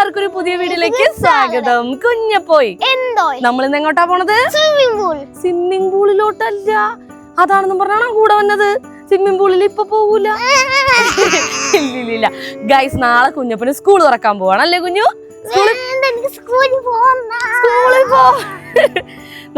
എല്ലാവർക്കും ഒരു പുതിയ വീഡിയോയിലേക്ക് സ്വാഗതം. കുഞ്ഞപ്പോയി നമ്മൾ ഇന്ന് എങ്ങോട്ടാ പോണത്? സ്വിമ്മിംഗ് പൂളിലോട്ടല്ല, അതാണെന്നും പറഞ്ഞാണ് കൂടെ വന്നത്. സ്വിമ്മിംഗ് പൂളിൽ ഇപ്പൊ പോകൂല. ഇല്ല ഗൈസ്, നാളെ കുഞ്ഞപ്പന് സ്കൂൾ തുറക്കാൻ പോവാണല്ലേ കുഞ്ഞു? സ്കൂളിൽ പോ.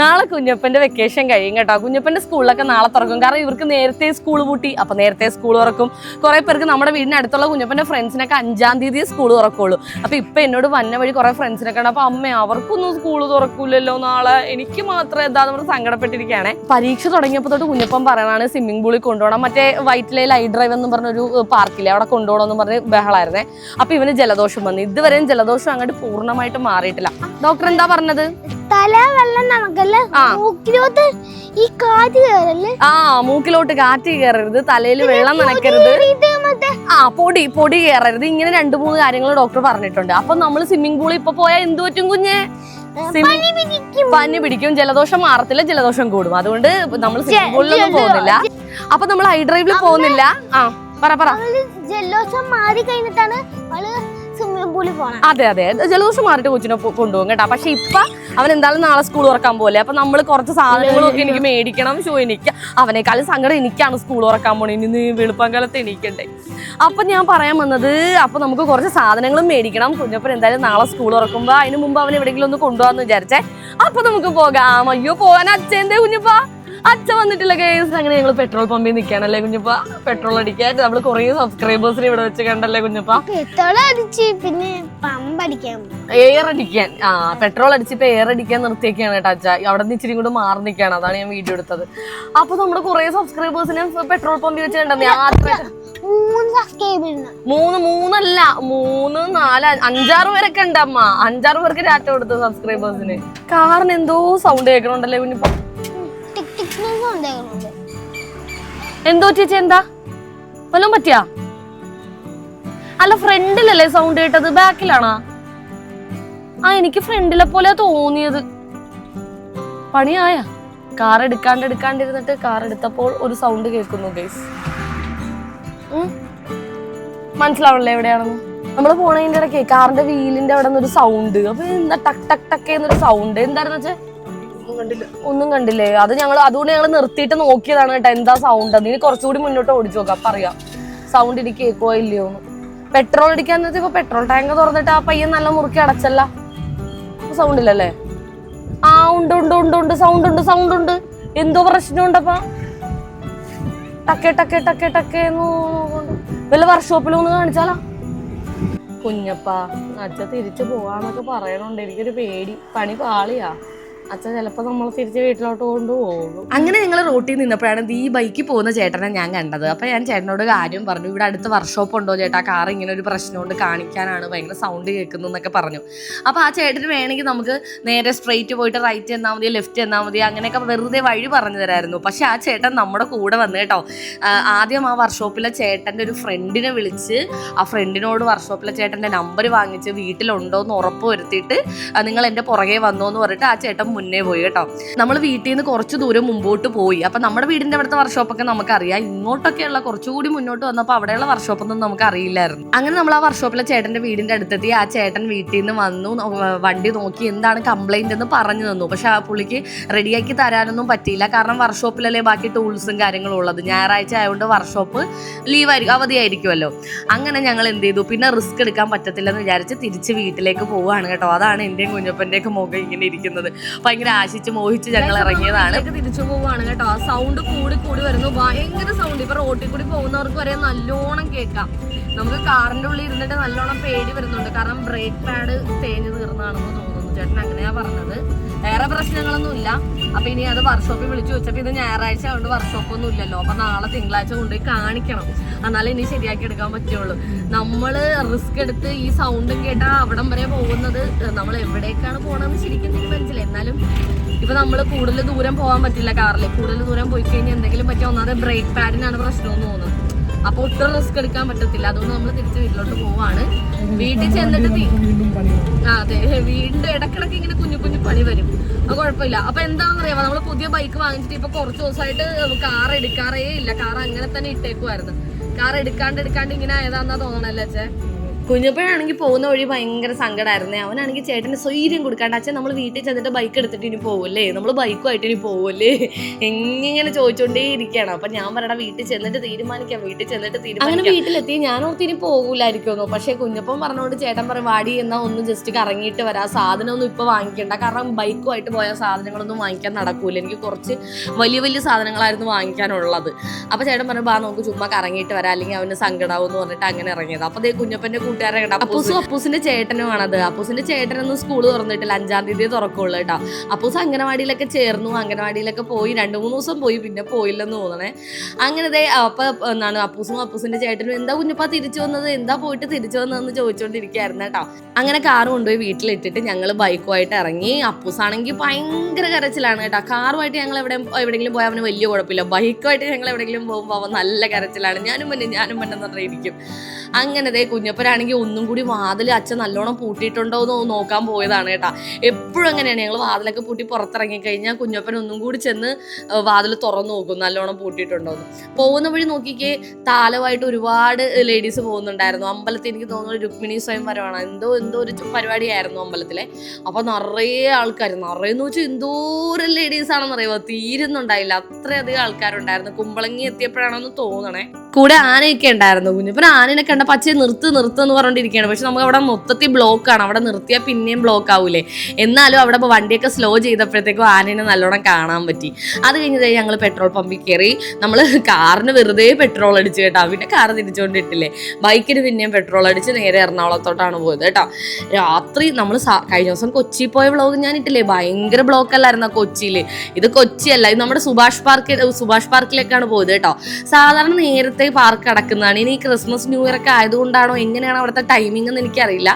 നാളെ കുഞ്ഞപ്പന്റെ വെക്കേഷൻ കഴിയും കേട്ടോ. കുഞ്ഞപ്പന്റെ സ്കൂളിലൊക്കെ നാളെ തുറക്കും, കാരണം ഇവർക്ക് നേരത്തെ സ്കൂൾ പൂട്ടി. അപ്പൊ നേരത്തെ സ്കൂൾ തുറക്കും. കുറെ പേർക്ക് നമ്മുടെ വീടിന് അടുത്തുള്ള കുഞ്ഞപ്പന്റെ ഫ്രണ്ട്സിനൊക്കെ 5-ാം തീയതി സ്കൂൾ തുറക്കുള്ളൂ. അപ്പൊ ഇപ്പൊ എന്നോട് വന്ന വഴി കുറെ ഫ്രണ്ട്സിനൊക്കെ ഉണ്ട്. അപ്പൊ അമ്മ അവർക്കൊന്നും സ്കൂൾ തുറക്കൂലല്ലോ നാളെ, എനിക്ക് മാത്രം എന്താന്ന് പറഞ്ഞ് സങ്കടപ്പെട്ടിരിക്കുകയാണെ. പരീക്ഷ തുടങ്ങിയപ്പോ തൊട്ട് കുഞ്ഞപ്പൻ പറയണാണ് സ്വിമ്മിംഗ് പൂളിൽ കൊണ്ടുപോകണം. മറ്റേ വൈറ്റിലെ ലൈറ്റ് ഡ്രൈവ് എന്ന് പറഞ്ഞൊരു പാർക്കില്ലേ, അവിടെ കൊണ്ടുപോകണമെന്ന് പറഞ്ഞ് ബഹളായിരുന്നേ. അപ്പൊ ഇവന് ജലദോഷം വന്നു. ഇതുവരെയും ജലദോഷം അങ്ങോട്ട് പൂർണ്ണമായിട്ട് മാറിയിട്ടില്ല. ഡോക്ടർ എന്താ പറഞ്ഞത്? മൂക്കിലോട്ട് കാറ്റ് കയറരുത്, തലയിൽ വെള്ളം നനയ്ക്കരുത്, പൊടി കയറരുത്, ഇങ്ങനെ 2-3 കാര്യങ്ങൾ ഡോക്ടർ പറഞ്ഞിട്ടുണ്ട്. അപ്പൊ നമ്മൾ സ്വിമ്മിംഗ് പൂളിൽ ഇപ്പൊ പോയാൽ എന്ത് പറ്റും കുഞ്ഞെ? പനി പിടിക്കും, ജലദോഷം മാറത്തില്ല, ജലദോഷം കൂടും. അതുകൊണ്ട് നമ്മൾ സ്വിമ്മിംഗ് പൂളിലൊന്നും പോകുന്നില്ല. അപ്പൊ നമ്മൾ ഹൈ ഡ്രൈവിൽ പോകുന്നില്ല. പറ ജലദോഷം മാറി കഴിഞ്ഞിട്ടാണ് അതെ ജലദോഷം മാറിയിട്ട് കൊച്ചിനെ കൊണ്ടുപോകും കേട്ടോ. പക്ഷെ ഇപ്പൊ അവൻ എന്തായാലും നാളെ സ്കൂൾ തുറക്കാൻ പോലെ. അപ്പൊ നമ്മള് കുറച്ച് സാധനങ്ങളൊക്കെ എനിക്ക് മേടിക്കണം. എനിക്ക് അവനേക്കാളും സങ്കടം എനിക്കാണ് സ്കൂൾ തുറക്കാൻ പോണേ. ഇനി വെളുപ്പാങ്കാലത്ത് എണീക്കണ്ടേ. അപ്പൊ ഞാൻ പറയാൻ വന്നത്, അപ്പൊ നമുക്ക് കുറച്ച് സാധനങ്ങളും മേടിക്കണം. കുഞ്ഞപ്പൻ എന്തായാലും നാളെ സ്കൂൾ തുറക്കുമ്പോ അതിന് മുമ്പ് അവൻ എവിടെയെങ്കിലും ഒന്ന് കൊണ്ടുപോകാന്ന് വിചാരിച്ചേ. അപ്പൊ നമുക്ക് പോകാം. അയ്യോ പോകാൻ അച്ഛൻ്റെ കുഞ്ഞപ്പാ, അച്ഛൻ വന്നിട്ടില്ല കേസ്. അങ്ങനെ ഞങ്ങൾ പെട്രോൾ പമ്പിൽ നിൽക്കാനല്ലേ കുഞ്ഞപ്പ, പെട്രോൾ അടിക്കാൻ. നമ്മള് കുറെ സബ്സ്ക്രൈബേഴ്സിനെ ഇവിടെ വെച്ച് കണ്ടല്ലേ കുഞ്ഞപ്പ. പിന്നെ എയർ അടിക്കാൻ, പെട്രോൾ അടിച്ചിപ്പോ എയർ അടിക്കാൻ നിർത്തിയൊക്കെയാണ് കേട്ടോ അച്ഛ. അവിടെ നിന്ന് ഇച്ചിരി കൂടെ മാറി നിൽക്കുകയാണ്, അതാണ് ഞാൻ വീഡിയോ എടുത്തത്. അപ്പൊ നമ്മുടെ കുറെ സബ്സ്ക്രൈബേഴ്സിനെ പെട്രോൾ പമ്പിൽ വെച്ച് കണ്ടത്. 3 4 5-6 പേരൊക്കെ ഉണ്ട് അമ്മ. 5-6 പേർക്ക് ടാറ്റ കൊടുത്തു സബ്സ്ക്രൈബേഴ്സിന്. കാറിന് എന്തോ സൗണ്ട് കേൾക്കണുണ്ടല്ലേ കുഞ്ഞപ്പ? എന്തോ ചേച്ചി, എന്താ വല്ലതും പറ്റിയാ? അല്ല ഫ്രണ്ടിലല്ലേ സൗണ്ട് കേട്ടത്, ബാക്കിലാണോ? എനിക്ക് ഫ്രണ്ടിലെ പോലെ തോന്നിയത്. പണിയായ കാർ എടുക്കാണ്ടിരുന്നിട്ട് കാർ എടുത്തപ്പോൾ ഒരു സൗണ്ട് കേൾക്കുന്നു ഗൈസ്. മനസ്സിലാവണല്ലേ എവിടെയാണെന്ന്? നമ്മള് പോണതിന്റെ ഇടയ്ക്ക് കാറിന്റെ വീലിന്റെ അവിടെ നിന്നൊരു സൗണ്ട്. അപ്പൊ എന്താ ടക്ക് ടക്ക് ടക്ക് എന്നൊരു സൗണ്ട്. എന്തായിരുന്നു വെച്ചേ? ഒന്നും കണ്ടില്ലേ? അതുകൊണ്ട് ഞങ്ങൾ നിർത്തിയിട്ട് നോക്കിയതാണ് കേട്ടോ, എന്താ സൗണ്ട്. അതിന് കുറച്ചുകൂടി മുന്നോട്ട് ഓടിച്ചു നോക്കാം, അപ്പൊ അറിയാം സൗണ്ട് ഇനി കേൾക്കുവോ ഇല്ലയോ. പെട്രോൾ അടിക്കാൻ ഇപ്പൊ പെട്രോൾ ടാങ്ക് തുറന്നിട്ട് ആ പയ്യൻ നല്ല മുറുക്കി അടച്ചല്ല, സൗണ്ട് ഇല്ലല്ലേ? ഉണ്ട് സൗണ്ട് ഉണ്ട്. എന്തോ പ്രശ്നമുണ്ടപ്പാ. ടക്കേ വല്ല വർക്ക്ഷോപ്പിലൊന്ന് കാണിച്ചാലാ? കുഞ്ഞപ്പാ, അച്ഛ തിരിച്ചു പോവാന്നൊക്കെ പറയണുണ്ട്. എനിക്കൊരു പേടി, പണി പാളിയാ. അച്ഛൻ ചിലപ്പോൾ നമ്മൾ തിരിച്ച് വീട്ടിലോട്ട് കൊണ്ടുപോകും. അങ്ങനെ ഞങ്ങൾ റോട്ടിൽ നിന്നപ്പോഴാണ് ഈ ബൈക്കിൽ പോകുന്ന ചേട്ടനെ ഞാൻ കണ്ടത്. അപ്പോൾ ഞാൻ ചേട്ടനോട് കാര്യം പറഞ്ഞു, ഇവിടെ അടുത്ത് വർക്ക്ഷോപ്പ് ഉണ്ടോ ചേട്ടാ, കാർ ഇങ്ങനെ ഒരു പ്രശ്നമുണ്ട്, കാണിക്കാനാണ്, ഭയങ്കര സൗണ്ട് കേൾക്കുന്നു എന്നൊക്കെ പറഞ്ഞു. അപ്പോൾ ആ ചേട്ടന് വേണമെങ്കിൽ നമുക്ക് നേരെ സ്ട്രെയിറ്റ് പോയിട്ട് റൈറ്റ് എന്നാൽ മതി, ലെഫ്റ്റ് എന്നാൽ മതി, അങ്ങനെയൊക്കെ വെറുതെ വഴി പറഞ്ഞു തരായിരുന്നു. പക്ഷെ ആ ചേട്ടൻ നമ്മുടെ കൂടെ വന്നു കേട്ടോ. ആദ്യം ആ വർക്ക്ഷോപ്പിലെ ചേട്ടൻ്റെ ഒരു ഫ്രണ്ടിനെ വിളിച്ച്, ആ ഫ്രണ്ടിനോട് വർക്ക്ഷോപ്പിലെ ചേട്ടൻ്റെ നമ്പർ വാങ്ങിച്ച് വീട്ടിലുണ്ടോ എന്ന് ഉറപ്പ് വരുത്തിയിട്ട് നിങ്ങൾ എൻ്റെ പുറകെ വന്നോ എന്ന് പറഞ്ഞിട്ട് ആ ചേട്ടൻ മുന്നേ പോയി കേട്ടോ. നമ്മൾ വീട്ടിൽ നിന്ന് കുറച്ച് ദൂരം മുമ്പോട്ട് പോയി. അപ്പൊ നമ്മുടെ വീടിന്റെ അവിടുത്തെ വർക്ക്ഷോപ്പൊക്കെ നമുക്കറിയാം. ഇങ്ങോട്ടൊക്കെയുള്ള കുറച്ചുകൂടി മുന്നോട്ട് വന്നപ്പോൾ അവിടെയുള്ള വർക്ക്ഷോപ്പൊന്നും നമുക്ക് അറിയില്ലായിരുന്നു. അങ്ങനെ നമ്മൾ ആ വർക്ക്ഷോപ്പിലെ ചേട്ടന്റെ വീടിന്റെ അടുത്തെത്തി. ആ ചേട്ടൻ വീട്ടിൽ നിന്ന് വന്നു, വണ്ടി നോക്കി എന്താണ് കംപ്ലൈന്റ് എന്ന് പറഞ്ഞു തന്നു. പക്ഷെ ആ പുള്ളിക്ക് റെഡിയാക്കി തരാനൊന്നും പറ്റിയില്ല, കാരണം വർക്ക്ഷോപ്പിലല്ലേ ബാക്കി ടൂൾസും കാര്യങ്ങളും ഉള്ളത്. ഞായറാഴ്ച ആയതുകൊണ്ട് വർക്ക്ഷോപ്പ് ലീവായിരിക്കും, അവധിയായിരിക്കുമല്ലോ. അങ്ങനെ ഞങ്ങൾ എന്ത് ചെയ്തു, പിന്നെ റിസ്ക് എടുക്കാൻ പറ്റത്തില്ലെന്ന് വിചാരിച്ച് തിരിച്ച് വീട്ടിലേക്ക് പോവുകയാണ് കേട്ടോ. അതാണ് എന്റെയും കുഞ്ഞപ്പന്റെയൊക്കെ മുഖം ഇങ്ങനെ ഇരിക്കുന്നത്. ഭയങ്കര ആശിച്ച് മോഹിച്ച് ഞങ്ങൾ ഇറങ്ങിയതാണ്. തിരിച്ചു പോവാണ് കേട്ടോ. ആ സൗണ്ട് കൂടി വരുന്നു, ഭയങ്കര സൗണ്ട്. ഇപ്പൊ റോട്ടിൽ കൂടി പോകുന്നവർക്ക് വരെ നല്ലോണം കേൾക്കാം. നമുക്ക് കാറിന്റെ ഉള്ളിൽ ഇരുന്നിട്ട് നല്ലോണം പേടി വരുന്നുണ്ട്, കാരണം ബ്രേക്ക് പാഡ് തേഞ്ഞ് തീർന്നാണെന്ന് തോന്നുന്നു. ചേട്ടൻ അങ്ങനെയാ പറഞ്ഞത്. വേറെ പ്രശ്നങ്ങളൊന്നും ഇല്ല. അപ്പൊ ഇനി അത് വർക്ക്ഷോപ്പിൽ വിളിച്ചു വെച്ചപ്പോ ഇത് ഞായറാഴ്ച ആയതുകൊണ്ട് വർക്ക്ഷോപ്പ് ഒന്നും ഇല്ലല്ലോ. അപ്പൊ നാളെ തിങ്കളാഴ്ച കൊണ്ടുപോയി കാണിക്കണം, എന്നാലേ ഇനി ശരിയാക്കി എടുക്കാൻ പറ്റുള്ളൂ. നമ്മള് റിസ്ക് എടുത്ത് ഈ സൗണ്ടും കേട്ടാ അവിടം വരെ പോകുന്നത്, നമ്മൾ എവിടേക്കാണ് പോകണമെന്ന് ശരിക്കും തീരുമാനിച്ചില്ല. എന്നാലും ഇപ്പൊ നമ്മള് കൂടുതൽ ദൂരം പോകാൻ പറ്റില്ല കാറിൽ. കൂടുതൽ ദൂരം പോയി കഴിഞ്ഞാൽ എന്തെങ്കിലും പറ്റിയ ഒന്നാമത് ബ്രേക്ക് പാഡിനാണ് പ്രശ്നമെന്ന് തോന്നുന്നു. അപ്പൊ ഒട്ടും റിസ്ക് എടുക്കാൻ പറ്റത്തില്ല. അതുകൊണ്ട് നമ്മൾ തിരിച്ച് വീട്ടിലോട്ട് പോവാണ്. വീട്ടിൽ ചെന്നിട്ട് അതെ, വീണ്ടും ഇടക്കിടക്ക് ഇങ്ങനെ കുഞ്ഞു പണി വരും. അത് കുഴപ്പമില്ല. അപ്പൊ എന്താണെന്ന് അറിയാമോ, നമ്മള് പുതിയ ബൈക്ക് വാങ്ങിച്ചിട്ട് ഇപ്പൊ കുറച്ച് ദിവസമായിട്ട് കാർ എടുക്കാറേ ഇല്ല. കാർ അങ്ങനെ തന്നെ ഇട്ടേക്കുമായിരുന്നു. കാർ എടുക്കാണ്ട് ഇങ്ങനെ ആയതാന്നാ തോന്നണല്ലേ അച്ഛേ? കുഞ്ഞപ്പനാണെങ്കിൽ പോകുന്ന വഴി ഭയങ്കര സങ്കടമായിരുന്നേ. അവനാണെങ്കിൽ ചേട്ടന് സ്വൈര്യം കൊടുക്കാണ്ട് അച്ഛൻ നമ്മൾ വീട്ടിൽ ചെന്നിട്ട് ബൈക്ക് എടുത്തിട്ട് ഇനി പോവല്ലേ, നമ്മൾ ബൈക്കുമായിട്ട് ഇനി പോവല്ലേ എങ്ങനെ ചോദിച്ചോണ്ടേ ഇരിക്കുകയാണ്. അപ്പം ഞാൻ പറയണ വീട്ടിൽ ചെന്നിട്ട് തീരുമാനിക്കാം. അങ്ങനെ വീട്ടിലെത്തി ഞാൻ ഓർത്ത് ഇനി പോകൂലായിരിക്കുമെന്നോ. പക്ഷേ കുഞ്ഞപ്പൻ പറഞ്ഞുകൊണ്ട് ചേട്ടൻ പറയും വാടി എന്നാൽ ഒന്ന് ജസ്റ്റ് കറങ്ങിയിട്ട് വരാം, സാധനമൊന്നും ഇപ്പോൾ വാങ്ങിക്കണ്ട, കാരണം ബൈക്കുമായിട്ട് പോയ സാധനങ്ങളൊന്നും വാങ്ങിക്കാൻ നടക്കൂല, എനിക്ക് കുറച്ച് വലിയ വലിയ സാധനങ്ങളായിരുന്നു വാങ്ങിക്കാനുള്ളത്. അപ്പോൾ ചേട്ടൻ പറഞ്ഞു ബാ നമുക്ക് ചുമ്മാ കറങ്ങിയിട്ട് വരാം, അല്ലെങ്കിൽ അവന് സങ്കടാവും എന്ന് പറഞ്ഞിട്ട് അങ്ങനെ ഇറങ്ങിയത്. അപ്പോൾ അതേ കുഞ്ഞപ്പൻ്റെ കൂട്ടുകാരെ കണ്ട അപ്പൂസിന്റെ ചേട്ടനുമാണത്. അപ്പൂസിന്റെ ചേട്ടനൊന്നും സ്കൂൾ തുറന്നിട്ടില്ല, 5-ാം തീയതി തുറക്കുള്ളൂ കേട്ടോ. അപ്പൂസ് അംഗനവാടിയിലൊക്കെ ചേർന്നു, അംഗനവാടിയിലൊക്കെ പോയി 2-3 ദിവസം പോയി, പിന്നെ പോയില്ലെന്ന് തോന്നണേ. അങ്ങനെ അപ്പൊ എന്താണ് അപ്പൂസിന്റെ ചേട്ടനും എന്താ കുഞ്ഞപ്പ തിരിച്ചു വന്നത്, എന്താ പോയിട്ട് തിരിച്ചു വന്നതെന്ന് ചോദിച്ചുകൊണ്ടിരിക്കുകയായിരുന്നു കേട്ടോ. അങ്ങനെ കാറ് കൊണ്ടുപോയി വീട്ടിലിട്ടിട്ട് ഞങ്ങൾ ബൈക്കുമായിട്ട് ഇറങ്ങി. അപ്പൂസാണെങ്കിൽ ഭയങ്കര കരച്ചിലാണ് കേട്ടോ. കാറുമായിട്ട് ഞങ്ങൾ എവിടെയെങ്കിലും പോയാൽ അവന് വലിയ കുഴപ്പമില്ല, ബൈക്കുമായിട്ട് ഞങ്ങൾ എവിടെയെങ്കിലും പോകുമ്പോൾ അവൻ നല്ല കരച്ചിലാണ്. ഞാനും മന്നെന്ന് പറഞ്ഞിരിക്കും. അങ്ങനെ കുഞ്ഞപ്പനാണെങ്കിൽ ഒന്നും കൂടി വാതിൽ അച്ഛൻ നല്ലോണം പൂട്ടിയിട്ടുണ്ടോ എന്ന് നോക്കാൻ പോയതാണ് കേട്ടോ. എപ്പോഴും അങ്ങനെയാണ്, ഞങ്ങൾ വാതിലൊക്കെ പൂട്ടി പുറത്തിറങ്ങിക്കഴിഞ്ഞാൽ കുഞ്ഞപ്പൻ ഒന്നും കൂടി ചെന്ന് വാതിൽ തുറന്നു നോക്കും നല്ലോണം പൂട്ടിയിട്ടുണ്ടോ എന്ന്. പോകുന്ന വഴി നോക്കിക്കേ താലമായിട്ട് ഒരുപാട് ലേഡീസ് പോകുന്നുണ്ടായിരുന്നു. അമ്പലത്തിൽ എനിക്ക് തോന്നുന്നു രുക്മിണി സ്വയംവരമാണ്, എന്തോ ഒരു പരിപാടിയായിരുന്നു അമ്പലത്തിലെ. അപ്പോൾ നിറയെ ആൾക്കാർ, നിറയെന്ന് വെച്ചാൽ എന്തോരം ലേഡീസ് ആണെന്ന് അറിയുമോ, തീരുന്നുണ്ടായില്ല, അത്രയധികം ആൾക്കാരുണ്ടായിരുന്നു. കുമ്പളങ്ങി എത്തിയപ്പോഴാണെന്ന് തോന്നണേ. കൂടെ ആനയൊക്കെ ഉണ്ടായിരുന്നു. കുഞ്ഞപ്പൻ ആനനെ കണ്ടപ്പോൾ അച്ഛൻ നിർത്ത് എന്ന് പറഞ്ഞിരിക്കുകയാണ്. പക്ഷെ നമുക്ക് അവിടെ മൊത്തത്തിൽ ബ്ലോക്കാണ്, അവിടെ നിർത്തിയാൽ പിന്നെയും ബ്ലോക്ക് ആവൂലേ. എന്നാലും അവിടെ വണ്ടിയൊക്കെ സ്ലോ ചെയ്തപ്പോഴത്തേക്കും ആനേനെ നല്ലോണം കാണാൻ പറ്റി. അത് കഴിഞ്ഞത് ഞങ്ങൾ പെട്രോൾ പമ്പിൽ കയറി. നമ്മൾ കാറിന് വെറുതെ പെട്രോൾ അടിച്ച് കേട്ടോ, പിന്നെ കാറ് തിരിച്ചുകൊണ്ടിട്ടില്ലേ. ബൈക്കിന് പിന്നെയും പെട്രോൾ അടിച്ച് നേരെ എറണാകുളത്തോട്ടാണ് പോയത് കേട്ടോ. രാത്രി നമ്മൾ കഴിഞ്ഞ ദിവസം കൊച്ചി പോയ വ്ളോഗ് ഞാൻ ഇട്ടില്ലേ, ഭയങ്കര ബ്ലോക്ക് അല്ലായിരുന്നു കൊച്ചിയിൽ. ഇത് കൊച്ചിയല്ല, ഇത് നമ്മുടെ സുഭാഷ് പാർക്കിലേക്കാണ് പോയത് കേട്ടോ. സാധാരണ നേരത്തെ പാർക്ക് അടക്കുന്നതാണ്. ഇനി ക്രിസ്മസ് ന്യൂ ഇയർ ഒക്കെ ആയതുകൊണ്ടാണോ എങ്ങനെയാണ് അവിടുത്തെ ടൈമിംഗ് എന്ന് എനിക്കറിയില്ല.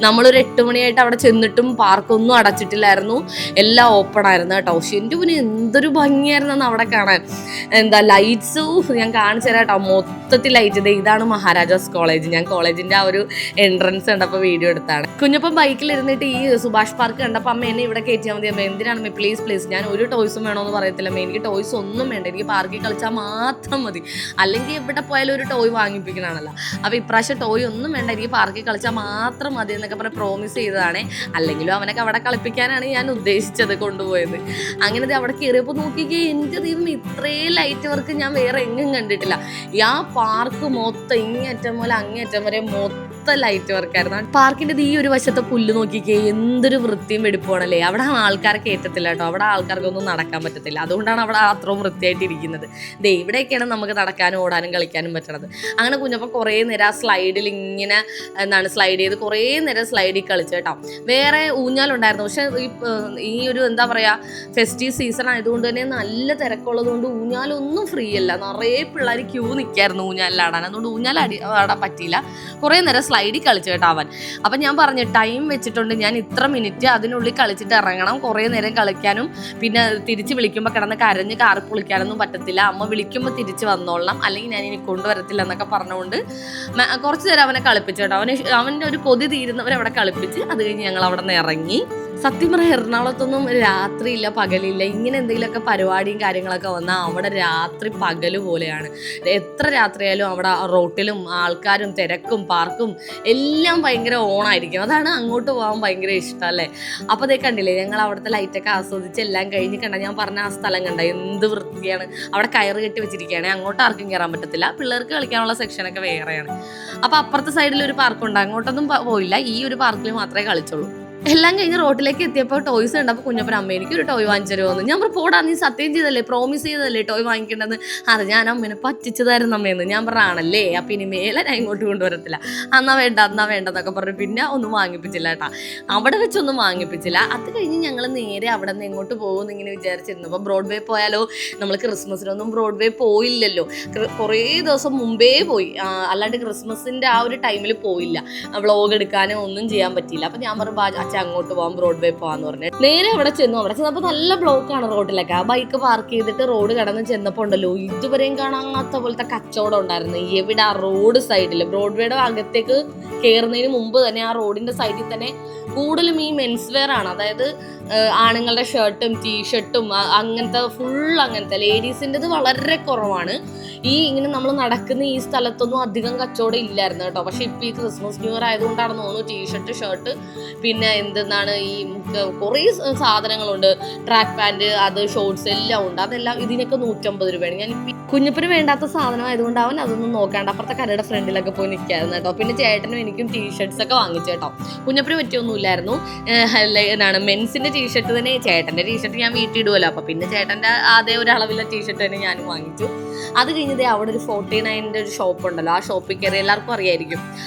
നമ്മളൊരു 8 മണിയായിട്ട് അവിടെ ചെന്നിട്ടും പാർക്കൊന്നും അടച്ചിട്ടില്ലായിരുന്നു, എല്ലാം ഓപ്പൺ ആയിരുന്നു കേട്ടോ. പക്ഷെ എൻ്റെ പിന്നെ എന്തൊരു ഭംഗിയായിരുന്നു അവിടെ കാണാൻ. എന്താ ലൈറ്റ്സ് ഞാൻ കാണിച്ചു തരാം കേട്ടോ, മൊത്തത്തിൽ ലൈറ്റ്. ഇതാണ് മഹാരാജാസ് കോളേജ്. ഞാൻ കോളേജിന്റെ ആ ഒരു എൻട്രൻസ് കണ്ടപ്പോൾ വീഡിയോ എടുത്താണ്. കുഞ്ഞപ്പം ബൈക്കിൽ ഇരുന്നിട്ട് ഈ സുഭാഷ് പാർക്ക് കണ്ടപ്പോൾ അമ്മ എന്നെ ഇവിടെ കയറ്റിയാൽ മതി, അമ്മ എന്തിനാണ് പ്ലീസ് ഞാൻ ഒരു ടോയ്സും വേണമെന്ന് പറയത്തില്ല, എനിക്ക് ടോയ്സ് ഒന്നും വേണ്ട, എനിക്ക് പാർക്കിൽ കളിച്ചാൽ മാത്രം മതി, അല്ലെങ്കിൽ എവിടെ പോയാലും ഒരു ടോയ് വാങ്ങിപ്പിക്കണമല്ലോ. അപ്പോൾ ഇപ്രാവശ്യം ടോയ് ഒന്നും വേണ്ട, എനിക്ക് പാർക്കിൽ കളിച്ചാൽ മാത്രം മതി എന്നൊക്കെ പറഞ്ഞ് പ്രോമിസ് ചെയ്തതാണ്. അല്ലെങ്കിലും അവനൊക്കെ അവിടെ കളിപ്പിക്കാനാണ് ഞാൻ ഉദ്ദേശിച്ചത് കൊണ്ടുപോയത്. അങ്ങനെ അവിടെ കയറിയപ്പോൾ നോക്കിക്കേ, എൻ്റെ ദൈവം ഇത്രയും ലൈറ്റ് വർക്ക് ഞാൻ വേറെ എങ്ങും കണ്ടിട്ടില്ല. ആ പാർക്ക് മൊത്തം ഇങ്ങേറ്റം പോലെ അങ്ങേറ്റം വരെ മൊത്തം ലൈറ്റ് വർക്കായിരുന്നു. പാർക്കിൻ്റെ ഈ ഒരു വശത്തെ പുല്ല് നോക്കിക്കേ, എന്തൊരു വൃത്തിയും വെടിപ്പുവാണല്ലേ. അവിടെ ആൾക്കാരെ കയറ്റത്തില്ല കേട്ടോ, അവിടെ ആൾക്കാർക്കൊന്നും നടക്കാൻ പറ്റത്തില്ല, അതുകൊണ്ടാണ് അവിടെ അത്രയും വൃത്തിയായിട്ടിരിക്കുന്നത്. ഇവിടെയൊക്കെയാണ് നമുക്ക് നടക്കാനും ഓടാനും കളിക്കാനും പറ്റണത്. അങ്ങനെ കുഞ്ഞപ്പോൾ കുറേ നേരം ആ സ്ലൈഡിൽ ഇങ്ങനെ സ്ലൈഡ് ചെയ്ത് കുറേ നേരം സ്ലൈഡിൽ കളിച്ചു കേട്ടോ. വേറെ ഊഞ്ഞാലുണ്ടായിരുന്നു, പക്ഷെ ഈ ഒരു എന്താ പറയുക ഫെസ്റ്റീവ് സീസൺ ആയതുകൊണ്ട് തന്നെ നല്ല തിരക്കുള്ളത് കൊണ്ട് ഊഞ്ഞാലൊന്നും ഫ്രീ അല്ല, നിറയെ പിള്ളേർ ക്യൂ നിൽക്കായിരുന്നു ഊഞ്ഞാലിലാടാൻ. അതുകൊണ്ട് ഊഞ്ഞാലാടാൻ പറ്റിയില്ല, കുറേ നേരം സ്ലൈഡിൽ കളിച്ചു കേട്ടോ അവൻ. അപ്പം ഞാൻ പറഞ്ഞു ടൈം വെച്ചിട്ടുണ്ട്, ഞാൻ ഇത്ര മിനിറ്റ് അതിനുള്ളിൽ കളിച്ചിട്ട് ഇറങ്ങണം, കുറേ നേരം കളിക്കാനും പിന്നെ തിരിച്ച് വിളിക്കുമ്പോൾ കിടന്ന് കരഞ്ഞ് കാറി പൊളിക്കാനൊന്നും പറ്റത്തില്ല, അമ്മ വിളിക്കുമ്പോൾ തിരിച്ച് വന്നോളണം, അല്ലെങ്കിൽ ഞാൻ ഇനി കൊണ്ടുവരത്തില്ല എന്നൊക്കെ പറഞ്ഞുകൊണ്ട് കുറച്ച് നേരം അവനെ കളിപ്പിച്ചു കേട്ടോ. അവൻ്റെ ഒരു കൊതി തീരുന്നവരെ അവിടെ കളിപ്പിച്ച് അത് കഴിഞ്ഞ് ഞങ്ങൾ അവിടെ നിന്ന് ഇറങ്ങി. സത്യം പറയാം എറണാകുളത്തൊന്നും രാത്രിയില്ല പകലില്ല, ഇങ്ങനെ എന്തെങ്കിലുമൊക്കെ പരിപാടിയും കാര്യങ്ങളൊക്കെ വന്നാൽ അവിടെ രാത്രി പകല് പോലെയാണ്. എത്ര രാത്രിയായാലും അവിടെ റോട്ടിലും ആൾക്കാരും തിരക്കും പാർക്കും എല്ലാം ഭയങ്കര ഓണായിരിക്കും. അതാണ് അങ്ങോട്ട് പോകാൻ ഭയങ്കര ഇഷ്ടം അല്ലേ. അപ്പോൾ അതേ കണ്ടില്ലേ, ഞങ്ങൾ അവിടുത്തെ ലൈറ്റൊക്കെ ആസ്വദിച്ച് എല്ലാം കഴിഞ്ഞ് കണ്ട ഞാൻ പറഞ്ഞ ആ സ്ഥലം കണ്ട എന്ത് വൃത്തിയാണ്. അവിടെ കയറ് കെട്ടി വെച്ചിരിക്കുകയാണ്, അങ്ങോട്ട് ആർക്കും കയറാൻ പറ്റത്തില്ല, പിള്ളേർക്ക് കളിക്കാനുള്ള സെക്ഷനൊക്കെ വേറെയാണ്. അപ്പോൾ അപ്പുറത്തെ സൈഡിൽ ഒരു പാർക്കുണ്ട്, അങ്ങോട്ടൊന്നും പോയില്ല, ഈ ഒരു പാർക്കിൽ മാത്രമേ കളിച്ചുള്ളൂ. എല്ലാം കഴിഞ്ഞ് റോട്ടിലേക്ക് എത്തിയപ്പോൾ ടോയ്സ് കണ്ടപ്പോൾ കുഞ്ഞപ്പൻ അമ്മ എനിക്കൊരു ടോയ് വാങ്ങിച്ചു തരുമോന്ന്. ഞാൻ പോടാ, നീ സത്യം ചെയ്തല്ലേ, പ്രോമിസ് ചെയ്തതല്ലേ ടോയ് വാങ്ങിക്കേണ്ടത്. അത് ഞാൻ അമ്മേനെ പറ്റിച്ചതായിരുന്നു അമ്മയെന്ന്. ഞാൻ പറഞ്ഞാണല്ലേ, അപ്പം ഇനി മേലെ ഞാൻ ഇങ്ങോട്ട് കൊണ്ടുവരത്തില്ല, എന്നാ വേണ്ട എന്നൊക്കെ പറഞ്ഞു. പിന്നെ ഒന്നും വാങ്ങിപ്പിച്ചില്ല കേട്ടാ, അവിടെ വെച്ചൊന്നും വാങ്ങിപ്പിച്ചില്ല. അത് കഴിഞ്ഞ് ഞങ്ങൾ നേരെ അവിടെ നിന്ന് എങ്ങോട്ട് പോകുമെന്ന് ഇങ്ങനെ വിചാരിച്ചിരുന്നു. അപ്പോൾ ബ്രോഡ്വേ പോയാലോ, നമ്മൾ ക്രിസ്മസിനൊന്നും ബ്രോഡ്വേ പോയില്ലല്ലോ, കുറേ ദിവസം മുമ്പേ പോയി, അല്ലാണ്ട് ക്രിസ്മസിൻ്റെ ആ ഒരു ടൈമിൽ പോയില്ല, വ്ളോഗ് എടുക്കാനോ ഒന്നും ചെയ്യാൻ പറ്റിയില്ല. അപ്പം ഞാൻ പറഞ്ഞു അങ്ങോട്ട് പോകാം, ബ്രോഡ്വേ പോകാന്ന് പറഞ്ഞു. നേരെ അവിടെ ചെന്നപ്പോൾ നല്ല ബ്ലോക്കാണ് റോഡിലൊക്കെ. ആ ബൈക്ക് പാർക്ക് ചെയ്തിട്ട് റോഡ് കടന്ന് ചെന്നപ്പോൾ ഉണ്ടല്ലോ ഇതുവരെയും കാണാത്ത പോലത്തെ കച്ചവടം ഉണ്ടായിരുന്നു. എവിടെ ആ റോഡ് സൈഡിൽ ബ്രോഡ്വേയുടെ അകത്തേക്ക് കയറുന്നതിന് മുമ്പ് തന്നെ ആ റോഡിന്റെ സൈഡിൽ തന്നെ കൂടുതലും ഈ മെൻസ് വെയർ ആണ്, അതായത് ആണുങ്ങളുടെ ഷർട്ടും ടീഷർട്ടും അങ്ങനത്തെ ഫുൾ അങ്ങനത്തെ, ലേഡീസിൻ്റെത് വളരെ കുറവാണ്. ഇങ്ങനെ നമ്മൾ നടക്കുന്ന ഈ സ്ഥലത്തൊന്നും അധികം കച്ചവടം ഇല്ലായിരുന്നു കേട്ടോ. പക്ഷെ ഇപ്പം ഈ ക്രിസ്മസ് ന്യൂ ഇയർ ആയതുകൊണ്ടാണെന്ന് തോന്നുന്നു ടീഷർട്ട്, ഷർട്ട്, പിന്നെ എന്തെന്നാണ് ഈ കുറേ സാധനങ്ങളുണ്ട്, ട്രാക്ക് പാൻറ്, അത് ഷോർട്സ് എല്ലാം ഉണ്ട്. അതെല്ലാം ഇതിനൊക്കെ 150 രൂപയാണ്. ഞാൻ കുഞ്ഞപ്പന് വേണ്ടാത്ത സാധനം ആയതുകൊണ്ട് അവൻ അതൊന്നും നോക്കാണ്ട് അപ്പുറത്തെ കടയുടെ ഫ്രണ്ടിലൊക്കെ പോയി നിൽക്കായിരുന്നു കേട്ടോ. പിന്നെ ചേട്ടനും എനിക്കും ടീഷർട്ട്സ് ഒക്കെ വാങ്ങിച്ചു കേട്ടോ. കുഞ്ഞപ്പന് പറ്റിയൊന്നുമില്ലായിരുന്നു. എന്താണ് മെൻസിന്റെ ടീഷർട്ട് തന്നെ, ചേട്ടന്റെ ടീഷർട്ട് ഞാൻ വീട്ടിൽ ഇടുമല്ലോ, അപ്പൊ പിന്നെ ചേട്ടന്റെ അതേ ഒരു അളവിലുള്ള ടീഷർട്ട് തന്നെ ഞാനും വാങ്ങിച്ചു. അത് കഴിഞ്ഞത് അവിടെ ഒരു 49 ഒരു ഷോപ്പ് ഉണ്ടല്ലോ, ആ ഷോപ്പിൽ കയറി എല്ലാവർക്കും അറിയായിരിക്കും.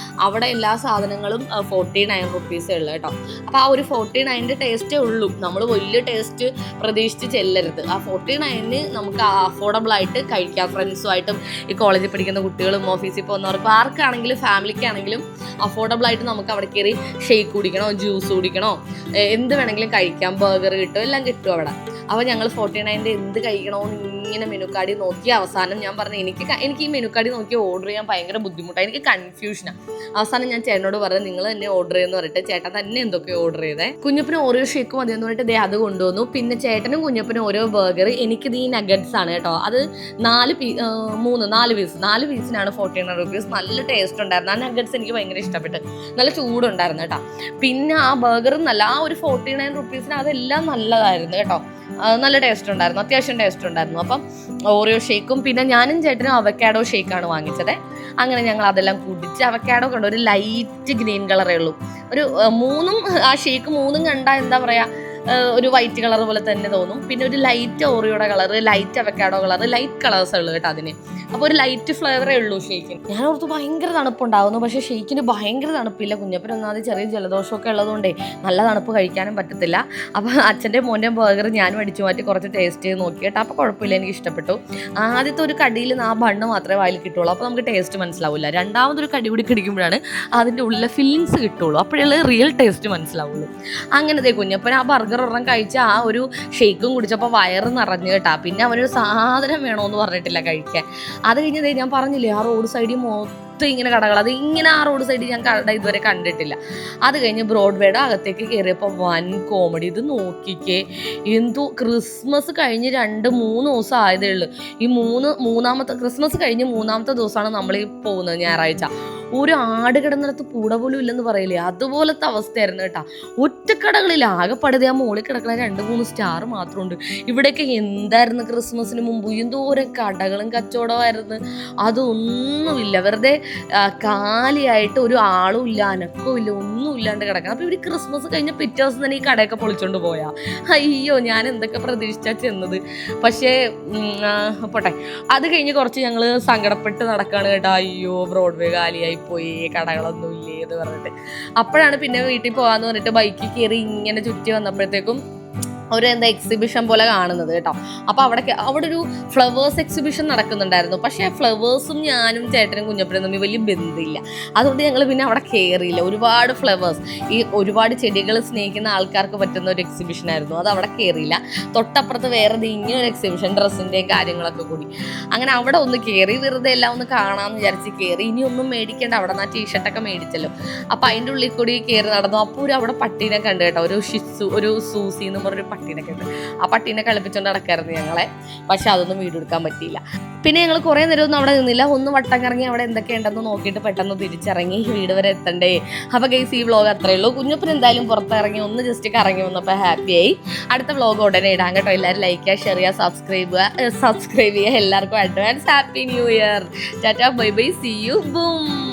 അവിടെ എല്ലാ സാധനങ്ങളും 49 റുപ്പീസേ ഉള്ളൂ കേട്ടോ. അപ്പോൾ ആ ഒരു 49 ടേസ്റ്റേ ഉള്ളൂ. നമ്മൾ വലിയ ടേസ്റ്റ് പ്രതീക്ഷിച്ച് ചെല്ലരുത്. ആ 49 നമുക്ക് അഫോർഡബിൾ ആയിട്ട് കഴിക്കാം. ഫ്രണ്ട്സുമായിട്ടും ഈ കോളേജിൽ പഠിക്കുന്ന കുട്ടികളും ഓഫീസിൽ പോകുന്നവർക്കും ആർക്കാണെങ്കിലും ഫാമിലിക്കാണെങ്കിലും അഫോർഡബിൾ ആയിട്ട് നമുക്ക് അവിടെ കയറി ഷേക്ക് കുടിക്കണോ, ജ്യൂസ് കുടിക്കണോ, എന്ത് വേണമെങ്കിലും കഴിക്കാം. ബർഗർ കിട്ടും, എല്ലാം കിട്ടും അവിടെ. അപ്പോൾ ഞങ്ങൾ 49 എന്ത് കഴിക്കണമെന്ന് ഇങ്ങനെ മെനു കാർഡിൽ നോക്കി അവസാനം ഞാൻ പറഞ്ഞു എനിക്ക് ഈ മെനു കാർഡിൽ നോക്കി ഓർഡർ ചെയ്യാൻ ഭയങ്കര ബുദ്ധിമുട്ടാണ്, എനിക്ക് കൺഫ്യൂഷനാണ്. അവസാനം ഞാൻ ചേട്ടനോട് പറഞ്ഞു നിങ്ങൾ തന്നെ ഓർഡർ ചെയ്യുമെന്ന് പറഞ്ഞിട്ട് ചേട്ടൻ തന്നെ എന്തൊക്കെയോ ഓർഡർ ചെയ്തേ. കുഞ്ഞപ്പന് ഓരോ ഷേക്ക് മതിയെന്ന് പറഞ്ഞിട്ട് അത് കൊണ്ടുവന്നു. പിന്നെ ചേട്ടനും കുഞ്ഞപ്പനും ഓരോ ബർഗർ. എനിക്കിത് ഈ നഗറ്റ്സ് ആണ് കേട്ടോ. അത് 4 പീസിനാണ് 49 റുപ്പീസ്. നല്ല ടേസ്റ്റ് ഉണ്ടായിരുന്നു. ആ നഗറ്റ്സ് എനിക്ക് ഭയങ്കര ഇഷ്ടപ്പെട്ട്, നല്ല ചൂടുണ്ടായിരുന്നു കേട്ടോ. പിന്നെ ആ ബർഗറും നല്ല, ആ ഒരു 49 റുപ്പീസിന് അതെല്ലാം നല്ലതായിരുന്നു കേട്ടോ. നല്ല ടേസ്റ്റ് ഉണ്ടായിരുന്നു, അത്യാവശ്യം ടേസ്റ്റ് ഉണ്ടായിരുന്നു. അപ്പം ഓറിയോ ഷേക്കും പിന്നെ ഞാനും ചേട്ടനും അവക്കാഡോ ഷേക്കാണ് വാങ്ങിച്ചത്. അങ്ങനെ ഞങ്ങൾ അതെല്ലാം കുടിച്ച്, അവക്കാഡോ കണ്ടു ഒരു ലൈറ്റ് ഗ്രീൻ കളറേ ഉള്ളൂ. ഒരു ആ ഷേക്ക് 3 കണ്ടാൽ എന്താ പറയുക, ഒരു വൈറ്റ് കളർ പോലെ തന്നെ തോന്നും. പിന്നെ ഒരു ലൈറ്റ് ഓറിയോയുടെ colour, light avocado colour, light കളേഴ്സേ ഉള്ളൂ കേട്ടോ അതിന്. അപ്പോൾ ഒരു ലൈറ്റ് ഫ്ലേവറേ ഉള്ളൂ ഷേക്കിന്. ഞാൻ ഓർത്ത് ഭയങ്കര തണുപ്പുണ്ടാകുന്നു, പക്ഷേ ഷേക്കിന് ഭയങ്കര തണുപ്പില്ല. കുഞ്ഞപ്പന് ഒന്നാമത് ചെറിയ ജലദോഷമൊക്കെ ഉള്ളതുകൊണ്ടേ നല്ല തണുപ്പ് കഴിക്കാനും പറ്റത്തില്ല. അപ്പോൾ അച്ഛൻ്റെ മോൻ്റെ ബർഗർ ഞാൻ മേടിച്ചു മാറ്റി കുറച്ച് ടേസ്റ്റ് ചെയ്ത് നോക്കി കേട്ടോ. അപ്പോൾ കുഴപ്പമില്ല, എനിക്ക് ഇഷ്ടപ്പെട്ടു. ആദ്യത്തെ ഒരു കടിയിൽ ആ ബണ്ണ് മാത്രമേ വായിൽ കിട്ടുള്ളൂ, അപ്പോൾ നമുക്ക് ടേസ്റ്റ് മനസ്സിലാവില്ല. രണ്ടാമതൊരു കടി കൂടി കടിക്കുമ്പോഴാണ് അതിൻ്റെ ഉള്ളിലെ ഫില്ലിങ്സ് കിട്ടുള്ളൂ, അപ്പോഴുള്ള റിയൽ ടേസ്റ്റ് മനസ്സിലാവുള്ളൂ. അങ്ങനത്തെ കുഞ്ഞപ്പൻ ആ ബർഗർ ഒരെണ്ണം കഴിച്ച ആ ഒരു ഷേക്കും കുടിച്ചപ്പോൾ വയറ് നിറഞ്ഞു കേട്ടാ. പിന്നെ അവനൊരു സാധനം വേണമെന്ന് പറഞ്ഞിട്ടില്ല കഴിക്കാൻ. അത് കഴിഞ്ഞതേ ഞാൻ പറഞ്ഞില്ലേ, ആ റോഡ് സൈഡിൽ മൊത്തം ഇങ്ങനെ കടകൾ, അത് ഇങ്ങനെ ആ റോഡ് സൈഡിൽ ഞാൻ കട ഇതുവരെ കണ്ടിട്ടില്ല. അത് കഴിഞ്ഞ് ബ്രോഡ്വേയുടെ അകത്തേക്ക് കയറിയപ്പോൾ വൻ കോമഡി. ഇത് നോക്കിക്കേ, എന്തോ ക്രിസ്മസ് കഴിഞ്ഞ് 2-3 ദിവസം ആയതേ ഉള്ളൂ. മൂന്നാമത്തെ ക്രിസ്മസ് കഴിഞ്ഞ് 3-ാമത്തെ ദിവസമാണ് നമ്മൾ ഈ പോകുന്നത്, ഞായറാഴ്ച. ഒരു ആട് കിടന്നിടത്ത് പൂട പോലും ഇല്ലെന്ന് പറയില്ലേ, അതുപോലത്തെ അവസ്ഥയായിരുന്നു കേട്ടോ. ഒറ്റക്കടകളിൽ ആകെപ്പെടുതി ആ മുകളിൽ കിടക്കുന്ന 2-3 സ്റ്റാർ മാത്രമുണ്ട്. ഇവിടെയൊക്കെ എന്തായിരുന്നു ക്രിസ്മസിന് മുമ്പ്, എന്തോരം കടകളും കച്ചവടമായിരുന്നു. അതൊന്നുമില്ല, വെറുതെ കാലിയായിട്ട് ഒരു ആളും ഇല്ല, അനക്കവും ഇല്ല, ഒന്നും ഇല്ലാണ്ട് കിടക്കണം. അപ്പോൾ ഇവർ ക്രിസ്മസ് കഴിഞ്ഞ പിറ്റേ ദിവസം തന്നെ ഈ കടയൊക്കെ പൊളിച്ചോണ്ട് പോയാ. അയ്യോ, ഞാൻ എന്തൊക്കെ പ്രതീക്ഷിച്ചാ ചെന്നത്. പക്ഷേ പോട്ടെ. അത് കഴിഞ്ഞ് കുറച്ച് ഞങ്ങൾ സങ്കടപ്പെട്ട് നടക്കുകയാണ് കേട്ടോ. അയ്യോ, ബ്രോഡ്വേ കാലിയായി പോയി, കടകളൊന്നും ഇല്ലേ എന്ന് പറഞ്ഞിട്ട്. അപ്പോഴാണ് പിന്നെ വീട്ടിൽ പോകാന്ന് പറഞ്ഞിട്ട് ബൈക്കിൽ കയറി ഇങ്ങനെ ചുറ്റി വന്നപ്പോഴത്തേക്കും ഒരു എക്സിബിഷൻ പോലെ കാണുന്നത് കേട്ടോ. അപ്പോൾ അവിടെ ഒരു ഫ്ലവേഴ്സ് എക്സിബിഷൻ നടക്കുന്നുണ്ടായിരുന്നു. പക്ഷേ ഫ്ലവേഴ്സും ഞാനും ചേട്ടനും കുഞ്ഞപ്പനും തമ്മിൽ വലിയ ബന്ധമില്ല. അതുകൊണ്ട് ഞങ്ങൾ പിന്നെ അവിടെ കയറിയില്ല. ഒരുപാട് ഫ്ലവേഴ്സ്, ഈ ഒരുപാട് ചെടികൾ സ്നേഹിക്കുന്ന ആൾക്കാർക്ക് പറ്റുന്ന ഒരു എക്സിബിഷൻ ആയിരുന്നു. അത് അവിടെ കയറിയില്ല. തൊട്ടപ്പുറത്ത് വേറെ ഇങ്ങനൊരു എക്സിബിഷൻ, ഡ്രസ്സിൻ്റെയും കാര്യങ്ങളൊക്കെ കൂടി. അങ്ങനെ അവിടെ ഒന്ന് കയറി, വെറുതെ എല്ലാം ഒന്ന് കാണാമെന്ന് വിചാരിച്ച് കയറി. ഇനി ഒന്നും മേടിക്കേണ്ട, അവിടെ നിന്ന് ആ ടീഷർട്ടൊക്കെ മേടിച്ചല്ലോ. അപ്പോൾ അതിൻ്റെ ഉള്ളിൽ കൂടി കയറി നടന്നു. അപ്പോൾ അവിടെ പട്ടീനെ കണ്ടു കേട്ടോ. ഒരു സൂസി എന്ന് പറഞ്ഞൊരു പട്ടീനൊക്കെ ഉണ്ട്. ആ പട്ടീനെ കളിപ്പിച്ചുകൊണ്ട് നടക്കായിരുന്നു ഞങ്ങളെ. പക്ഷെ അതൊന്നും വീഡിയോ എടുക്കാൻ പറ്റിയില്ല. പിന്നെ ഞങ്ങൾ കുറേ നേരം ഒന്നും അവിടെ നിന്നില്ല. ഒന്ന് വട്ടം കറങ്ങി അവിടെ എന്തൊക്കെയുണ്ടെന്ന് നോക്കിയിട്ട് പെട്ടെന്ന് തിരിച്ചിറങ്ങി വീട് വരെ എത്തണ്ടേ. അപ്പോൾ ഗൈസ്, ഈ വ്ളോഗ് അത്രയേ ഉള്ളൂ. കുഞ്ഞപ്പൻ എന്തായാലും പുറത്തിറങ്ങി ഒന്ന് ജസ്റ്റ് കറങ്ങി വന്നപ്പോൾ ഹാപ്പിയായി. അടുത്ത വ്ളോഗ് ഉടനെ ഇടാൻ കേട്ടോ. എല്ലാവരും ലൈക്ക് ചെയ്യുക, ഷെയർ ചെയ്യുക, സബ്സ്ക്രൈബ് ചെയ്യുക. എല്ലാവർക്കും advance happy new year. Tata, bye bye, see you, boom.